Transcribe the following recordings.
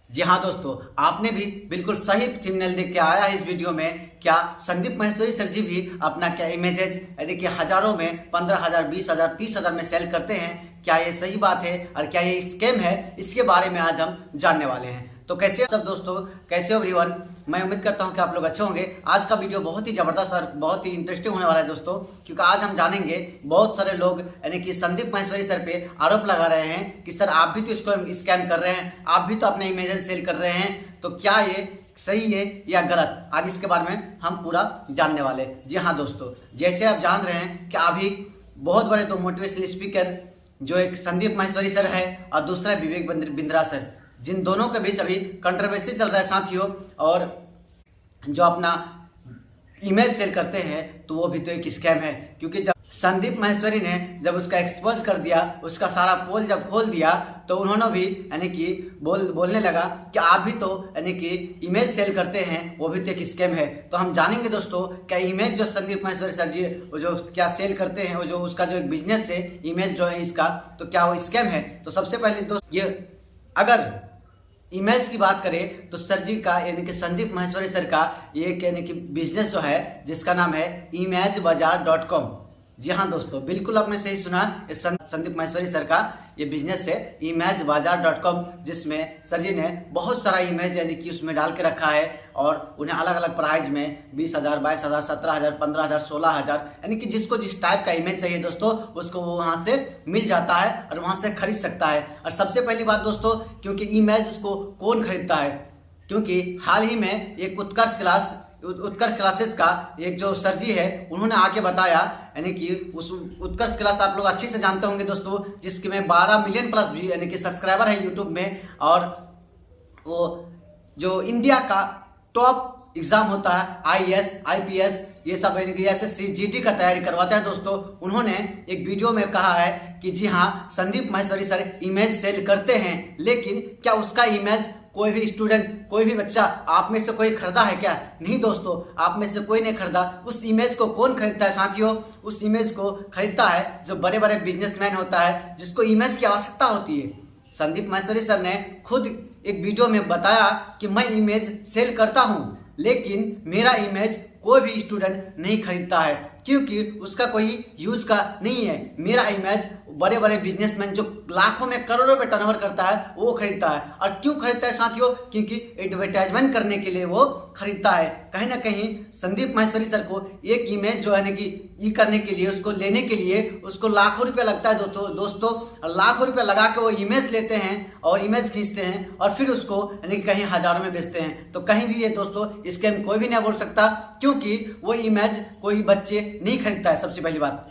जी हाँ दोस्तों, आपने भी बिल्कुल सही थंबनेल देख के आया है इस वीडियो में। क्या संदीप महेश्वरी सर जी भी अपना क्या इमेजेस यानी कि हजारों में 15,000, 20,000, 30,000 में सेल करते हैं? क्या ये सही बात है और क्या ये स्कैम है? इसके बारे में आज हम जानने वाले हैं। तो कैसे हो सब दोस्तों, कैसे हो एवरीवन? मैं उम्मीद करता हूं कि आप लोग अच्छे होंगे। आज का वीडियो बहुत ही जबरदस्त और बहुत ही इंटरेस्टिंग होने वाला है दोस्तों, क्योंकि आज हम जानेंगे बहुत सारे लोग यानी कि संदीप महेश्वरी सर पे आरोप लगा रहे हैं कि सर आप भी तो इसको स्कैम कर रहे हैं, आप भी तो अपने इमेजेस सेल कर रहे हैं। तो क्या ये सही है या गलत, आज इसके बारे में हम पूरा जानने वाले। जी हाँ दोस्तों, जैसे आप जान रहे हैं कि अभी बहुत बड़े दो मोटिवेशनल स्पीकर, जो एक संदीप महेश्वरी सर है और दूसरा विवेक बिंद्रा सर, जिन दोनों के बीच अभी कंट्रोवर्सी चल रहा है साथियों। और जो अपना इमेज सेल करते हैं तो वो भी तो एक स्कैम है, क्योंकि जब संदीप महेश्वरी ने जब उसका एक्सपोज कर दिया, उसका सारा पोल जब खोल दिया, तो उन्होंने भी यानी कि बोलने लगा कि आप भी तो यानी कि इमेज सेल करते हैं, वो भी तो एक स्कैम है। तो हम जानेंगे दोस्तों, क्या इमेज जो संदीप महेश्वरी सर जी वो जो क्या सेल करते हैं, वो जो उसका जो एक बिजनेस है, इमेज जो है इसका, तो क्या वो स्कैम है? तो सबसे पहले दोस्त, ये अगर इमेज की बात करें तो सर जी का यानी कि संदीप महेश्वरी सर का ये यानी कि बिजनेस जो है, जिसका नाम है imagebazaar.com। जी हाँ दोस्तों, बिल्कुल आपने सही सुना, संदीप महेश्वरी सर का ये बिजनेस है imagebazaar.com, जिसमें सर जी ने बहुत सारा इमेज यानी कि उसमें डाल के रखा है और उन्हें अलग अलग प्राइस में 20,000, 22,000, 17,000, 15,000, 16,000 यानी कि जिसको जिस टाइप का इमेज चाहिए दोस्तों, उसको वो वहाँ से मिल जाता है और वहाँ से खरीद सकता है। और सबसे पहली बात दोस्तों, क्योंकि इमेज उसको कौन खरीदता है, क्योंकि हाल ही में एक उत्कर्ष क्लासेस का एक जो सर जी है, उन्होंने आके बताया, यानी कि उस उत्कर्ष क्लास आप लोग अच्छे से जानते होंगे दोस्तों, जिसके में 12 मिलियन प्लस भी यानी कि सब्सक्राइबर है यूट्यूब में। और वो जो इंडिया का टॉप एग्जाम होता है IAS, IPS, ये सब यानी कि SSC, GT का तैयारी करवाते हैं दोस्तों। उन्होंने एक वीडियो में कहा है कि जी हाँ, Sandeep Maheshwari sir image sell करते हैं, लेकिन क्या उसका इमेज कोई भी स्टूडेंट, कोई भी बच्चा, आप में से कोई खरीदा है क्या? नहीं दोस्तों, आप में से कोई नहीं खरीदा। उस इमेज को कौन खरीदता है साथियों? उस इमेज को खरीदता है जो बड़े बड़े बिजनेसमैन होता है, जिसको इमेज की आवश्यकता होती है। संदीप महेश्वरी सर ने खुद एक वीडियो में बताया कि मैं इमेज सेल करता हूं, लेकिन मेरा इमेज कोई भी स्टूडेंट नहीं खरीदता है, क्योंकि उसका कोई यूज का नहीं है। मेरा इमेज बड़े बड़े बिजनेसमैन जो लाखों में, करोड़ों में टर्नओवर करता है, वो खरीदता है। और क्यों खरीदता है साथियों? क्योंकि एडवर्टाइजमेंट करने के लिए वो खरीदता है। कहीं ना कहीं संदीप महेश्वरी सर को एक इमेज जो है कि ये करने के लिए, उसको लेने के लिए उसको लाखों रुपया लगता है दोस्तों। लाखों रुपया लगा के वो इमेज लेते हैं और इमेज खींचते हैं और फिर उसको यानी कि कहीं हजारों में बेचते हैं। तो कहीं भी ये दोस्तों स्कैम कोई भी नहीं बोल सकता, क्योंकि वो इमेज कोई बच्चे नहीं खरीदता है। सबसे पहली बात,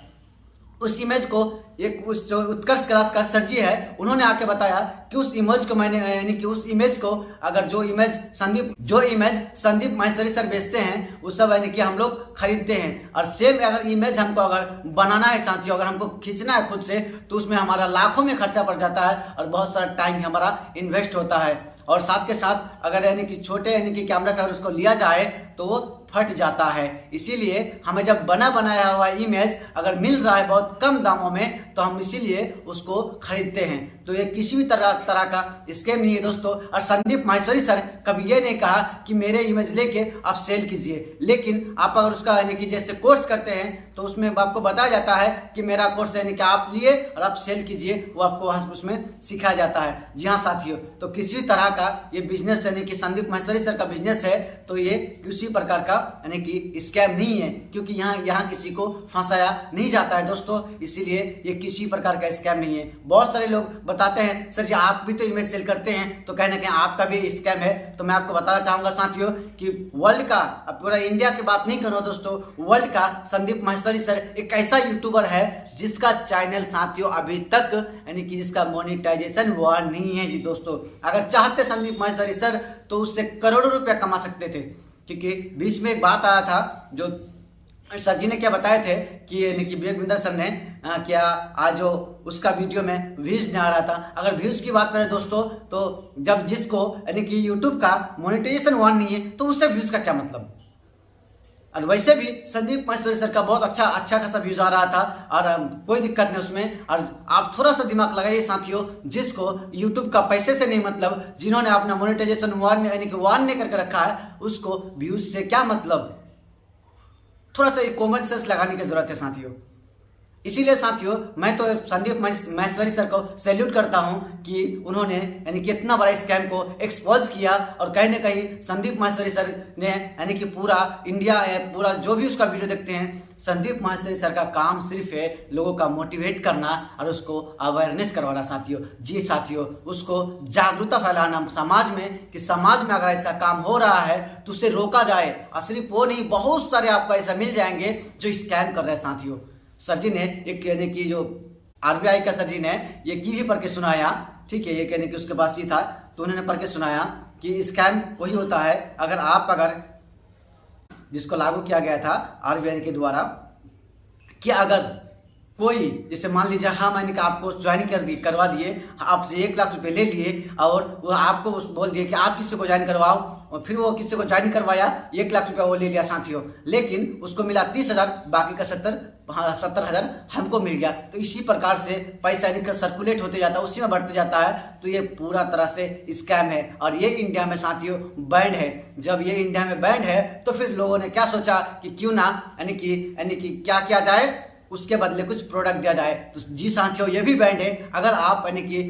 उस इमेज को एक उस जो उत्कर्ष क्लास का सर जी है, उन्होंने आके बताया कि उस इमेज को मैंने यानी कि उस इमेज को अगर जो इमेज संदीप महेश्वरी सर बेचते हैं, उस सब यानी कि हम लोग खरीदते हैं। और सेम अगर इमेज हमको अगर बनाना है साथियों, अगर हमको खींचना है खुद से, तो उसमें हमारा लाखों में खर्चा पड़ जाता है और बहुत सारा टाइम भी हमारा इन्वेस्ट होता है। और साथ के साथ अगर यानी कि छोटे यानी कि कैमरा से अगर उसको लिया जाए तो वो फट जाता है। इसीलिए हमें जब बना बनाया हुआ इमेज अगर मिल रहा है बहुत कम दामों में, तो हम इसीलिए उसको खरीदते हैं। तो ये किसी भी तरह का स्कैम नहीं है दोस्तों। और संदीप महेश्वरी सर कभी ये नहीं कहा कि मेरे इमेज लेके आप सेल कीजिए, लेकिन आप अगर उसका यानी कि जैसे कोर्स करते हैं, तो उसमें आपको बताया जाता है कि मेरा कोर्स यानी कि आप लिए और आप सेल कीजिए, वो आपको उसमें सिखाया जाता है। जी हाँ साथियों, तो किसी तरह का ये बिजनेस यानी कि संदीप महेश्वरी सर का बिजनेस है, तो ये किसी प्रकार का यानी कि स्कैम नहीं है, क्योंकि यहाँ किसी को फंसाया नहीं जाता है दोस्तों। इसीलिए ये किसी प्रकार का स्कैम नहीं है। बहुत सारे लोग बताते हैं सर जी आप भी तो इमेज सेल करते हैं, तो कहीं ना कहीं आपका भी स्कैम है। तो मैं आपको बताना चाहूंगा साथियों कि वर्ल्ड का, अब पूरा इंडिया की बात नहीं करो दोस्तों, वर्ल्ड का संदीप महेश्वरी सर एक ऐसा यूट्यूबर है जिसका चैनल साथियों अभी तक यानी कि जिसका मोनेटाइजेशन हुआ नहीं है जी दोस्तों। अगर चाहते संदीप महेश्वरी सर तो उससे करोड़ों रुपया कमा सकते थे, क्योंकि बीच में एक बात आया था, जो सर जी ने क्या बताए थे कि यानी कि विवेक बिंद्रा सर ने क्या आज जो उसका वीडियो में व्यूज नहीं आ रहा था। अगर व्यूज की बात करें दोस्तों, तो जब जिसको यानी कि यूट्यूब का मोनेटाइजेशन हुआ नहीं है, तो उससे व्यूज का क्या मतलब? और वैसे भी संदीप महेश्वरी सर का बहुत अच्छा खासा व्यूज आ रहा था और कोई दिक्कत नहीं उसमें। और आप थोड़ा सा दिमाग लगाइए साथियों, जिसको यूट्यूब का पैसे से नहीं मतलब, जिन्होंने अपना मोनेटाइजेशन यानी कि वन नहीं करके रखा है, उसको व्यूज से क्या मतलब। थोड़ा सा कॉमन सेंस लगाने की जरूरत है साथियों। इसीलिए साथियों मैं तो संदीप महेश्वरी सर को सैल्यूट करता हूं कि उन्होंने यानी कि इतना बड़ा स्कैम को एक्सपोज किया। और कहीं ना कहीं संदीप महेश्वरी सर ने यानी कि पूरा इंडिया पूरा जो भी उसका वीडियो देखते हैं, संदीप महेश्वरी सर का काम सिर्फ है लोगों का मोटिवेट करना और उसको अवेयरनेस करवाना साथियों। जी साथियों, उसको जागरूकता फैलाना समाज में, कि समाज में अगर ऐसा काम हो रहा है तो उसे रोका जाए। और सिर्फ वो नहीं, बहुत सारे आपको ऐसा मिल जाएंगे जो स्कैम कर रहे हैं साथियों। सर जी ने एक कहने की जो आरबीआई का सर जी ने ये की भी पढ़ के सुनाया, ठीक है, ये कहने की उसके पास ही था तो उन्होंने पढ़ के सुनाया कि स्कैम वही होता है अगर जिसको लागू किया गया था आरबीआई के द्वारा, कि अगर कोई जैसे मान लीजिए हाँ मैंने कहा आपको ज्वाइन करवा दिए, आपसे 1 लाख रुपए ले लिए और वो आपको बोल दिए कि आप किसी को ज्वाइन करवाओ, और फिर वो किसी को ज्वाइन करवाया, 1 लाख रुपया वो ले लिया साथियों, लेकिन उसको मिला 30,000, बाकी का 70,000 हमको मिल गया। तो इसी प्रकार से पैसा निकल सर्कुलेट होते जाता है, उसी में बढ़ते जाता है। तो ये पूरा तरह से स्कैम है और ये इंडिया में साथियों बैंड है। जब ये इंडिया में बैंड है तो फिर लोगों ने क्या सोचा कि क्यों ना यानी कि क्या किया जाए, उसके बदले कुछ प्रोडक्ट दिया जाए। तो जी साथियों, ये भी बैंड है। अगर आप यानी कि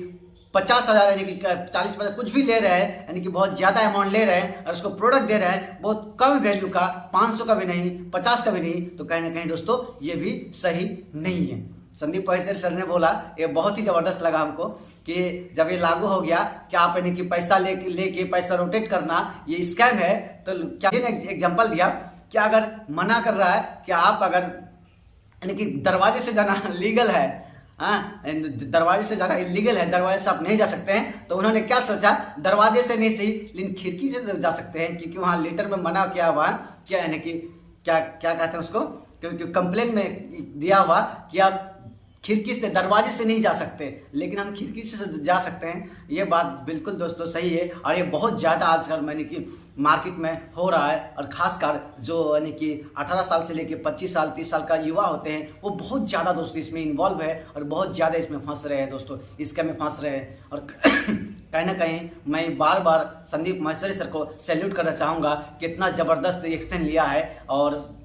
50,000 यानी कि 40,000 कुछ भी ले रहे हैं, यानी कि बहुत ज़्यादा अमाउंट ले रहे हैं और उसको प्रोडक्ट दे रहे हैं बहुत कम वैल्यू का, 500 का भी नहीं, 50 का भी नहीं, तो कहीं ना कहीं दोस्तों ये भी सही नहीं है। संदीप महेश्वरी सर ने बोला, ये बहुत ही ज़बरदस्त लगा हमको कि जब ये लागू हो गया कि आप यानी कि पैसा लेके पैसा रोटेट करना ये स्कैम है, तो क्या एग्जाम्पल दिया कि अगर मना कर रहा है कि आप अगर यानी कि दरवाजे से जाना लीगल है, हाँ दरवाजे से जाना इलीगल है, दरवाजे से आप नहीं जा सकते हैं, तो उन्होंने क्या सोचा, दरवाजे से नहीं सही लेकिन खिड़की से जा सकते हैं, क्योंकि वहाँ लेटर में मना किया हुआ क्या यानी कि क्या कहते हैं उसको, क्योंकि कंप्लेन में दिया हुआ कि आप खिड़की से दरवाजे से नहीं जा सकते, लेकिन हम खिड़की से जा सकते हैं। ये बात बिल्कुल दोस्तों सही है और ये बहुत ज़्यादा आजकल यानी कि मार्केट में हो रहा है। और ख़ासकर जो यानी कि 18 साल से लेकर 25 साल 30 साल का युवा होते हैं, वो बहुत ज़्यादा दोस्तों इसमें इन्वॉल्व है और बहुत ज़्यादा इसमें फंस रहे हैं दोस्तों, इसके में फंस रहे हैं। और कहीं ना कहीं मैं बार बार संदीप महेश्वरी सर को सैल्यूट करना चाहूँगा कि इतना ज़बरदस्त एक्शन लिया है और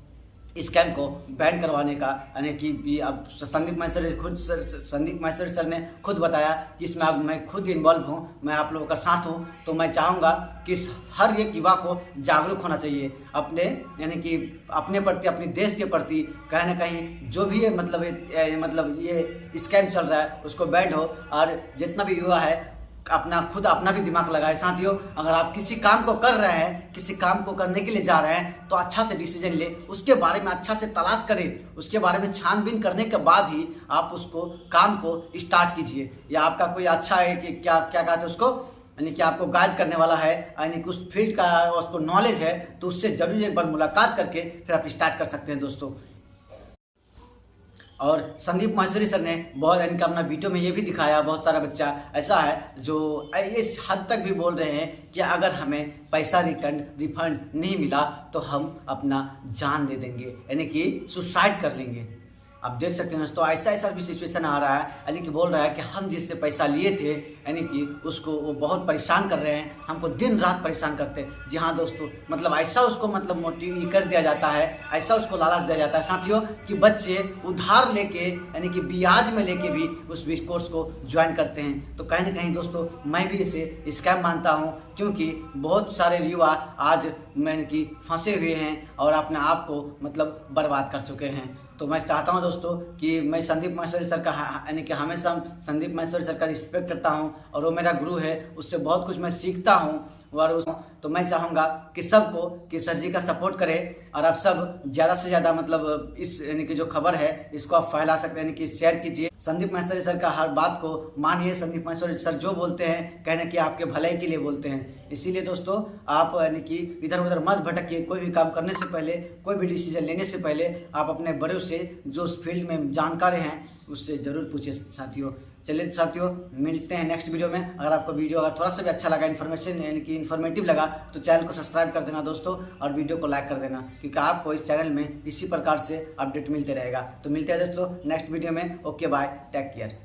स्कैम को बैन करवाने का, यानी कि अब संदीप महेश्वरी सर ने खुद बताया कि इसमें अब मैं खुद इन्वॉल्व हूँ, मैं आप लोगों का साथ हूँ। तो मैं चाहूँगा कि हर एक युवा को जागरूक होना चाहिए अपने यानी कि अपने प्रति, अपने देश के प्रति। कहीं ना कहीं जो भी ये मतलब ये स्कैम चल रहा है उसको बैन हो और जितना भी युवा है अपना भी दिमाग लगाए साथियों। अगर आप किसी काम को कर रहे हैं, किसी काम को करने के लिए जा रहे हैं, तो अच्छा से डिसीजन ले, उसके बारे में अच्छा से तलाश करें, उसके बारे में छानबीन करने के बाद ही आप उसको काम को स्टार्ट कीजिए। या आपका कोई अच्छा है कि क्या कहते हैं उसको, यानी कि आपको गाइड करने वाला है, यानी कि उस फील्ड का उसको नॉलेज है, तो उससे जरूर एक बार मुलाकात करके फिर आप स्टार्ट कर सकते हैं दोस्तों। और संदीप महेश्वरी सर ने बहुत यानी कि अपना वीडियो में ये भी दिखाया, बहुत सारा बच्चा ऐसा है जो इस हद तक भी बोल रहे हैं कि अगर हमें पैसा रिफंड नहीं मिला तो हम अपना जान दे देंगे, यानी कि सुसाइड कर लेंगे। आप देख सकते हैं दोस्तों, ऐसा भी सिचुएशन आ रहा है, यानी कि बोल रहा है कि हम जिससे पैसा लिए थे यानी कि उसको वो बहुत परेशान कर रहे हैं, हमको दिन रात परेशान करते हैं। जी हाँ दोस्तों, मतलब ऐसा उसको मतलब मोटिव कर दिया जाता है, ऐसा उसको लालच दिया जाता है साथियों कि बच्चे उधार लेके यानी कि ब्याज में लेके भी उस कोर्स को ज्वाइन करते हैं। तो कहीं ना कहीं दोस्तों मैं भी इसे स्कैम मानता हूँ, क्योंकि बहुत सारे युवा आज यानी कि फंसे हुए हैं और अपने आप को मतलब बर्बाद कर चुके हैं। तो मैं चाहता हूं दोस्तों कि मैं संदीप महेश्वरी सर का यानी कि हमेशा संदीप महेश्वरी सर का रिस्पेक्ट करता हूं और वो मेरा गुरु है, उससे बहुत कुछ मैं सीखता हूं। और तो मैं चाहूँगा कि सबको कि सर जी का सपोर्ट करें और आप सब ज़्यादा से ज़्यादा मतलब इस यानी कि जो खबर है इसको आप फैला सकते हैं, यानी कि शेयर कीजिए। संदीप महेश्वरी सर का हर बात को मानिए। संदीप महेश्वरी सर जो बोलते हैं कहने कि आपके भलाई के लिए बोलते हैं। इसीलिए दोस्तों आप यानी कि इधर उधर मत भटकिए। कोई भी काम करने से पहले, कोई भी डिसीजन लेने से पहले आप अपने बड़ों से जो उस फील्ड में जानकार हैं उससे ज़रूर पूछिए साथियों। चलिए साथियों, मिलते हैं नेक्स्ट वीडियो में। अगर आपको वीडियो अगर थोड़ा सा भी अच्छा लगा, इन्फॉर्मेशन यानी कि इन्फॉर्मेटिव लगा, तो चैनल को सब्सक्राइब कर देना दोस्तों, और वीडियो को लाइक कर देना, क्योंकि आपको इस चैनल में इसी प्रकार से अपडेट मिलते रहेगा। तो मिलते हैं दोस्तों नेक्स्ट वीडियो में। Okay bye, take care.